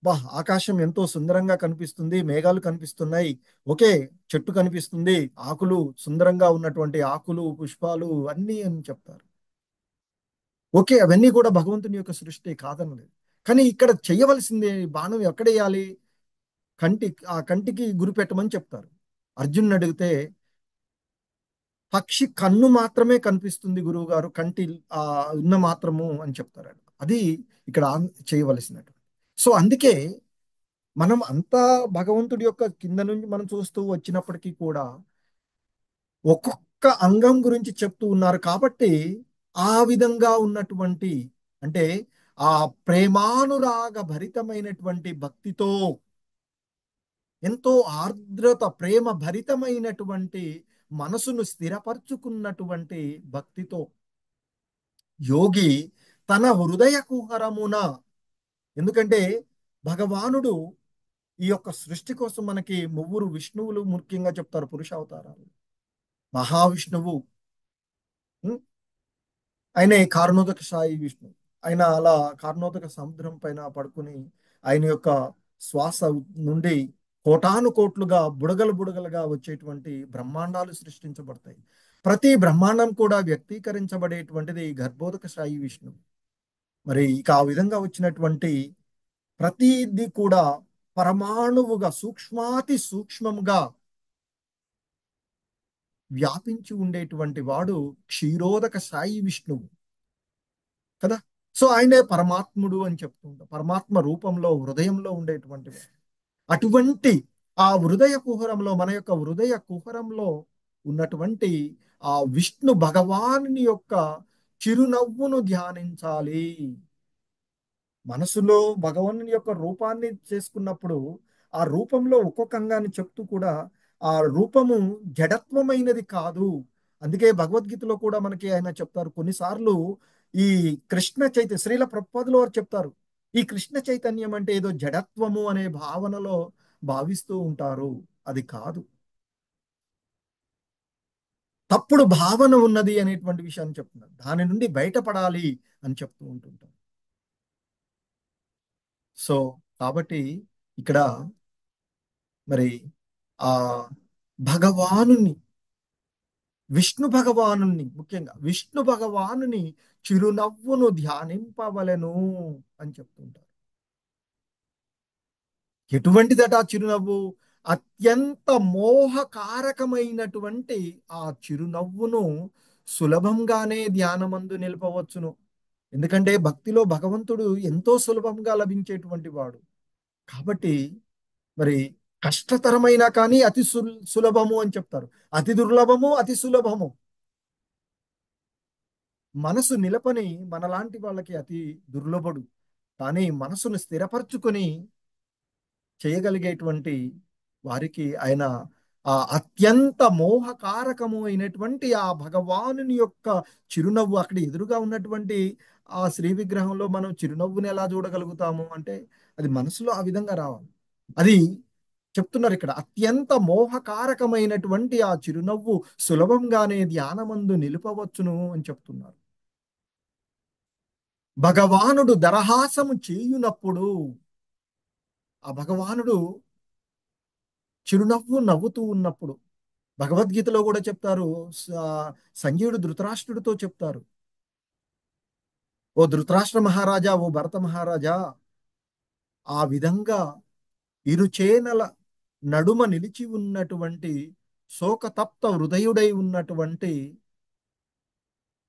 బా ఆకాశం ఎంతో సుందరంగా కనిపిస్తుంది, మేఘాలు కనిపిస్తున్నాయి, ఓకే, చెట్టు కనిపిస్తుంది, ఆకులు సుందరంగా ఉన్నటువంటి ఆకులు పుష్పాలు అన్నీ అని చెప్తారు. ఓకే, అవన్నీ కూడా భగవంతుని యొక్క సృష్టి కాదనలేదు. కానీ ఇక్కడ చేయవలసింది బాణం ఎక్కడ వేయాలి? ఆ కంటికి గురి పెట్టమని చెప్తారు. అర్జునుని అడిగితే పక్షి కన్ను మాత్రమే కనిపిస్తుంది గురువు గారు, కంటి ఉన్న మాత్రము అని చెప్తారు. అది ఇక్కడ చేయవలసినటువంటి. సో అందుకే మనం అంతా భగవంతుడి యొక్క కింద నుంచి మనం చూస్తూ వచ్చినప్పటికీ కూడా ఒక్కొక్క అంగం గురించి చెప్తూ ఉన్నారు. కాబట్టి ఆ విధంగా ఉన్నటువంటి, అంటే ఆ ప్రేమానురాగ భరితమైనటువంటి భక్తితో, ఎంతో ఆర్ద్రత, ప్రేమ భరితమైనటువంటి మనసును స్థిరపరచుకున్నటువంటి భక్తితో యోగి తన హృదయ కుహరమున, ఎందుకంటే భగవానుడు ఈ యొక్క సృష్టి కోసం మనకి ముగ్గురు విష్ణువులు ముఖ్యంగా చెప్తారు, పురుష అవతారాలు. మహావిష్ణువు ఆయనే కారణోదక సాయి విష్ణు. ఆయన అలా కారణోదక సముద్రం పైన పడుకుని ఆయన యొక్క శ్వాస నుండి కోటాను కోట్లుగా బుడగలుగా వచ్చేటువంటి బ్రహ్మాండాలు సృష్టించబడతాయి. ప్రతి బ్రహ్మాండం కూడా వ్యక్తీకరించబడేటువంటిది గర్భోదక సాయి విష్ణు. మరి ఇక ఆ విధంగా వచ్చినటువంటి ప్రతిది కూడా పరమాణువుగా సూక్ష్మాతి సూక్ష్మంగా వ్యాపించి ఉండేటువంటి వాడు క్షీరోదక సాయి విష్ణువు కదా. సో ఆయనే పరమాత్ముడు అని చెప్తుంటాం, పరమాత్మ రూపంలో హృదయంలో ఉండేటువంటి వాడు. అటువంటి ఆ హృదయ కుహరంలో, మన యొక్క హృదయ కుహరంలో ఉన్నటువంటి ఆ విష్ణు భగవానుని యొక్క చిరునవ్వును ధ్యానించాలి. మనసులో భగవానుని యొక్క రూపాన్ని చేసుకున్నప్పుడు ఆ రూపంలో ఒక్కొక్క అంగాన్ని చెప్తూ కూడా ఆ రూపము జడత్వమైనది కాదు. అందుకే భగవద్గీతలో కూడా మనకి ఆయన చెప్తారు కొన్నిసార్లు, ఈ కృష్ణ చైతన్య శ్రీల ప్రభుపాదుల వారు చెప్తారు, ఈ కృష్ణ చైతన్యం అంటే ఏదో జడత్వము అనే భావనలో భావిస్తూ ఉంటారు. అది కాదు, తప్పుడు భావన ఉన్నది అనేటువంటి విషయాన్ని చెప్తున్నారు. దాని నుండి బయటపడాలి అని చెప్తూ ఉంటుంటారు. సో కాబట్టి ఇక్కడ మరి ఆ భగవానుని, విష్ణు భగవానుని, ముఖ్యంగా విష్ణు భగవానుని చిరునవ్వును ధ్యానింపవలెను అని చెప్తుంటారు. ఎటువంటిదట ఆ చిరునవ్వు? అత్యంత మోహకారకమైనటువంటి ఆ చిరునవ్వును సులభంగానే ధ్యానమందు నిలపవచ్చును. ఎందుకంటే భక్తిలో భగవంతుడు ఎంతో సులభంగా లభించేటువంటి వాడు. కాబట్టి మరి కష్టతరమైన కానీ అతి సులభము అని చెప్తారు, అతి దుర్లభము అతి సులభము. మనసు నిలపని మనలాంటి వాళ్ళకి అతి దుర్లభుడు. కానీ మనసును స్థిరపరచుకొని చేయగలిగేటువంటి వారికి ఆయన ఆ అత్యంత మోహకారకము అయినటువంటి ఆ భగవానుని యొక్క చిరునవ్వు, అక్కడ ఎదురుగా ఉన్నటువంటి ఆ శ్రీ విగ్రహంలో మనం చిరునవ్వుని ఎలా చూడగలుగుతాము అంటే అది మనసులో ఆ విధంగా రావాలి. అది చెప్తున్నారు ఇక్కడ, అత్యంత మోహకారకమైనటువంటి ఆ చిరునవ్వు సులభంగానే ధ్యానమందు నిలుపవచ్చును అని చెప్తున్నారు. భగవానుడు దరహాసము చేయునప్పుడు ఆ భగవానుడు చిరునవ్వు నవ్వుతూ ఉన్నప్పుడు, భగవద్గీతలో కూడా చెప్తారు, సంజయుడు ధృతరాష్ట్రుడితో చెప్తారు, ఓ ధృతరాష్ట్ర మహారాజా, ఓ భరత మహారాజా, ఆ విధంగా ఇరుచేనల నడుమ నిలిచి ఉన్నటువంటి శోకతప్త హృదయుడై ఉన్నటువంటి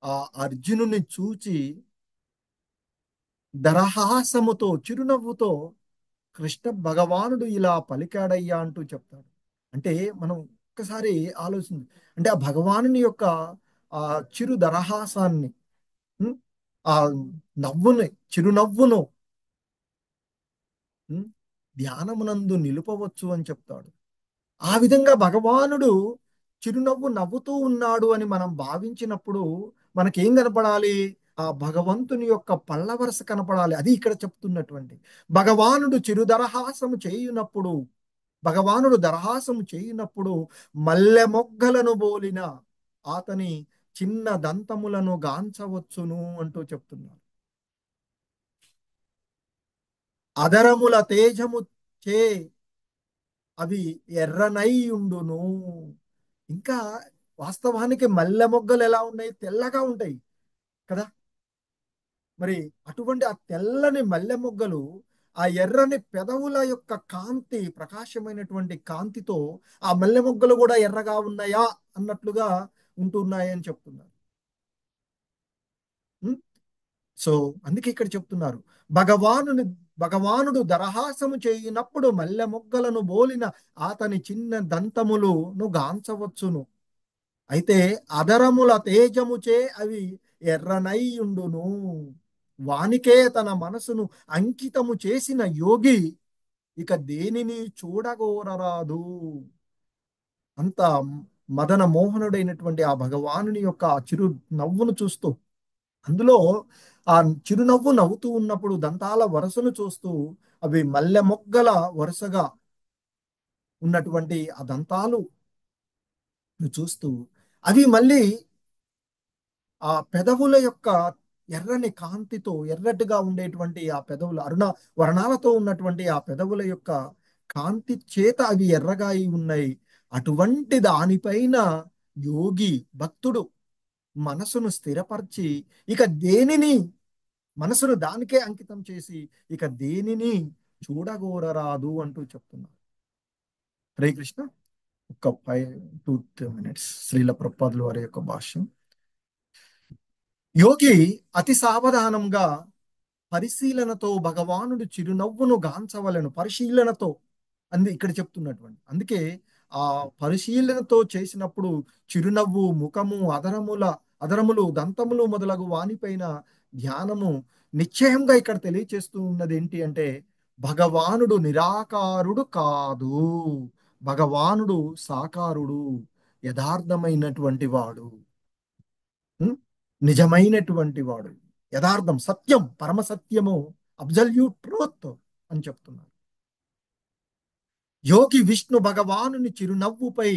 ఆ అర్జునుని చూచి దరహాసముతో చిరునవ్వుతో కృష్ణ భగవానుడు ఇలా పలికాడయ్యా అంటూ చెప్తాడు. అంటే మనం ఒక్కసారి ఆలోచించి, అంటే ఆ భగవానుని యొక్క ఆ చిరు దరహాసాన్ని, ఆ నవ్వుని, చిరునవ్వును ధ్యానమునందు నిలుపవచ్చు అని చెప్తాడు. ఆ విధంగా భగవానుడు చిరునవ్వు నవ్వుతూ ఉన్నాడు అని మనం భావించినప్పుడు మనకేం కనపడాలి? ఆ భగవంతుని యొక్క పల్లవరస కనపడాలి. అది ఇక్కడ చెప్తున్నటువంటి, భగవానుడు చిరుదరహాసము చేయునప్పుడు, భగవానుడు దరహాసము చేయునప్పుడు మల్లె మొగ్గలను బోలిన అతని చిన్న దంతములను గాంచవచ్చును అంటూ చెప్తున్నారు. అదరముల తేజము చే అవి ఎర్రనై ఉండును. ఇంకా వాస్తవానికి మల్లె మొగ్గలు ఎలా ఉన్నాయి? తెల్లగా ఉంటాయి కదా. మరి అటువంటి ఆ తెల్లని మల్లె మొగ్గలు ఆ ఎర్రని పెదవుల యొక్క కాంతి, ప్రకాశమైనటువంటి కాంతితో ఆ మల్లె మొగ్గలు కూడా ఎర్రగా ఉన్నాయా అన్నట్లుగా ఉంటున్నాయని చెప్తున్నారు. సో అందుకే ఇక్కడ చెప్తున్నారు, భగవానుడు దరహాసము చేయినప్పుడు మల్లె మొగ్గలను బోలిన అతని చిన్న దంతములను గాంచవచ్చును. అయితే అదరముల తేజముచే అవి ఎర్రనైయుండును. వానికే తన మనసును అంకితము చేసిన యోగి ఇక దేనిని చూడగోరరాదు. అంత మదన మోహనుడైనటువంటి ఆ భగవానుని యొక్క ఆ చిరు నవ్వును చూస్తూ, అందులో ఆ చిరునవ్వు నవ్వుతూ ఉన్నప్పుడు దంతాల వరుసను చూస్తూ, అవి మల్లె మొగ్గల వరుసగా ఉన్నటువంటి ఆ దంతాలు చూస్తూ, అవి మళ్ళీ ఆ పెదవుల యొక్క ఎర్రని కాంతితో, ఎర్రటిగా ఉండేటువంటి ఆ పెదవులు, వర్ణాలతో ఉన్నటువంటి ఆ పెదవుల యొక్క కాంతి చేత అవి ఎర్రగా ఉన్నాయి. అటువంటి దానిపైన యోగి భక్తుడు మనసును స్థిరపరిచి ఇక దేనిని, మనసును దానికే అంకితం చేసి ఇక దేనిని చూడగోరరాదు అంటూ చెప్తున్నారు. హరే కృష్ణ. ఒక 5-2 minutes శ్రీల ప్రభుపాదుల వారి యొక్క భాష్యం. యోగి అతి సావధానంగా పరిశీలనతో భగవానుడు చిరునవ్వును గాంచవలను. పరిశీలనతో అంది ఇక్కడ చెప్తున్నటువంటి, అందుకే ఆ పరిశీలనతో చేసినప్పుడు చిరునవ్వు, ముఖము, అదరములు, దంతములు మొదలగు వానిపైన ధ్యానము నిశ్చయంగా ఇక్కడ తెలియచేస్తూ ఉన్నది ఏంటి అంటే, భగవానుడు నిరాకారుడు కాదు, భగవానుడు సాకారుడు, యథార్థమైనటువంటి వాడు, నిజమైనటువంటి వాడు, యథార్థం, సత్యం, పరమసత్యము, అబ్సల్యూట్ ట్రూత్ అని చెప్తున్నారు. యోగి విష్ణు భగవానుని చిరునవ్వుపై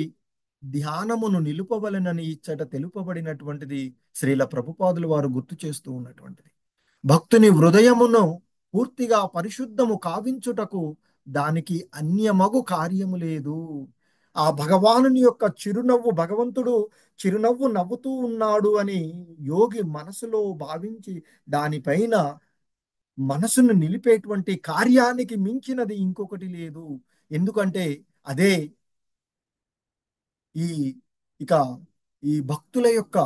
ధ్యానమును నిలుపవలనని ఇచ్చట తెలుపబడినటువంటిది శ్రీల ప్రభుపాదుల వారు గుర్తు చేస్తూ ఉన్నటువంటిది. భక్తుని హృదయమును పూర్తిగా పరిశుద్ధము కావించుటకు దానికి అన్యమగు కార్యము లేదు. ఆ భగవానుని యొక్క చిరునవ్వు, భగవంతుడు చిరునవ్వు నవ్వుతూ ఉన్నాడు అని యోగి మనసులో భావించి దానిపైన మనసును నిలిపేటువంటి కార్యానికి మించినది ఇంకొకటి లేదు. ఎందుకంటే అదే ఈ భక్తుల యొక్క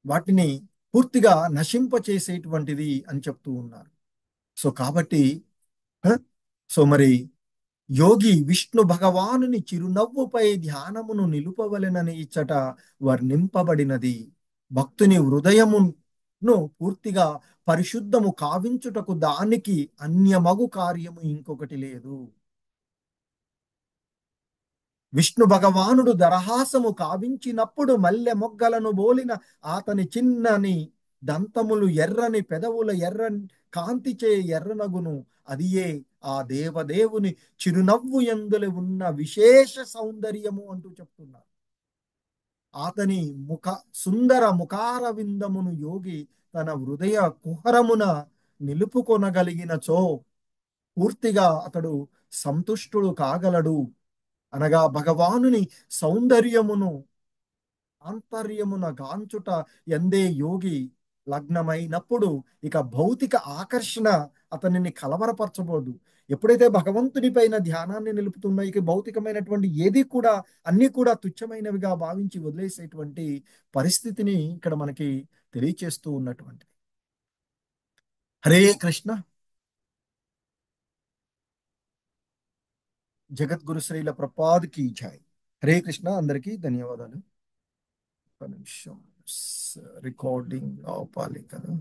వాటిని పూర్తిగా నశింపచేసేటువంటిది అని చెప్తూ ఉన్నారు. సో కాబట్టి మరి యోగి విష్ణు భగవానుని చిరునవ్వుపై ధ్యానమును నిలుపవలెనని ఇచ్చట వర్ణింపబడినది. భక్తుని హృదయమును పూర్తిగా పరిశుద్ధము కావించుటకు దానికి అన్యమగు కార్యము ఇంకొకటి లేదు. విష్ణు భగవానుడు దరహాసము కావించినప్పుడు మల్లె మొగ్గలను బోలిన అతని చిన్నని దంతములు ఎర్రని పెదవుల ఎర్రని కాంతిచే ఎర్రనగును. అదియే ఆ దేవదేవుని చిరునవ్వు యందుల ఉన్న విశేష సౌందర్యము అంటూ చెప్తున్నారు. అతని సుందర ముఖార విందమును యోగి తన హృదయ కుహరమున నిలుపుకొనగలిగినచో పూర్తిగా అతడు సంతుష్టుడు కాగలడు. అనగా భగవానుని సౌందర్యమును ఆంతర్యమున గాంచుట ఎందే యోగి లగ్నమైనప్పుడు ఇక భౌతిక ఆకర్షణ అతనిని కలవరపరచబోదు. ఎప్పుడైతే భగవంతుని పైన ధ్యానాన్ని నిలుపుతున్నా ఇక భౌతికమైనటువంటి ఏది కూడా అన్ని కూడా తుచ్చమైనవిగా భావించి వదిలేసేటువంటి పరిస్థితిని ఇక్కడ మనకి తెలియచేస్తూ ఉన్నటువంటి. హరే కృష్ణ. జగద్గురు శ్రీల ప్రపాద్కి జై. హరే కృష్ణ. అందరికీ ధన్యవాదాలు. ఒక నిమిషం రికార్డింగ్ ఆపాలి కదా.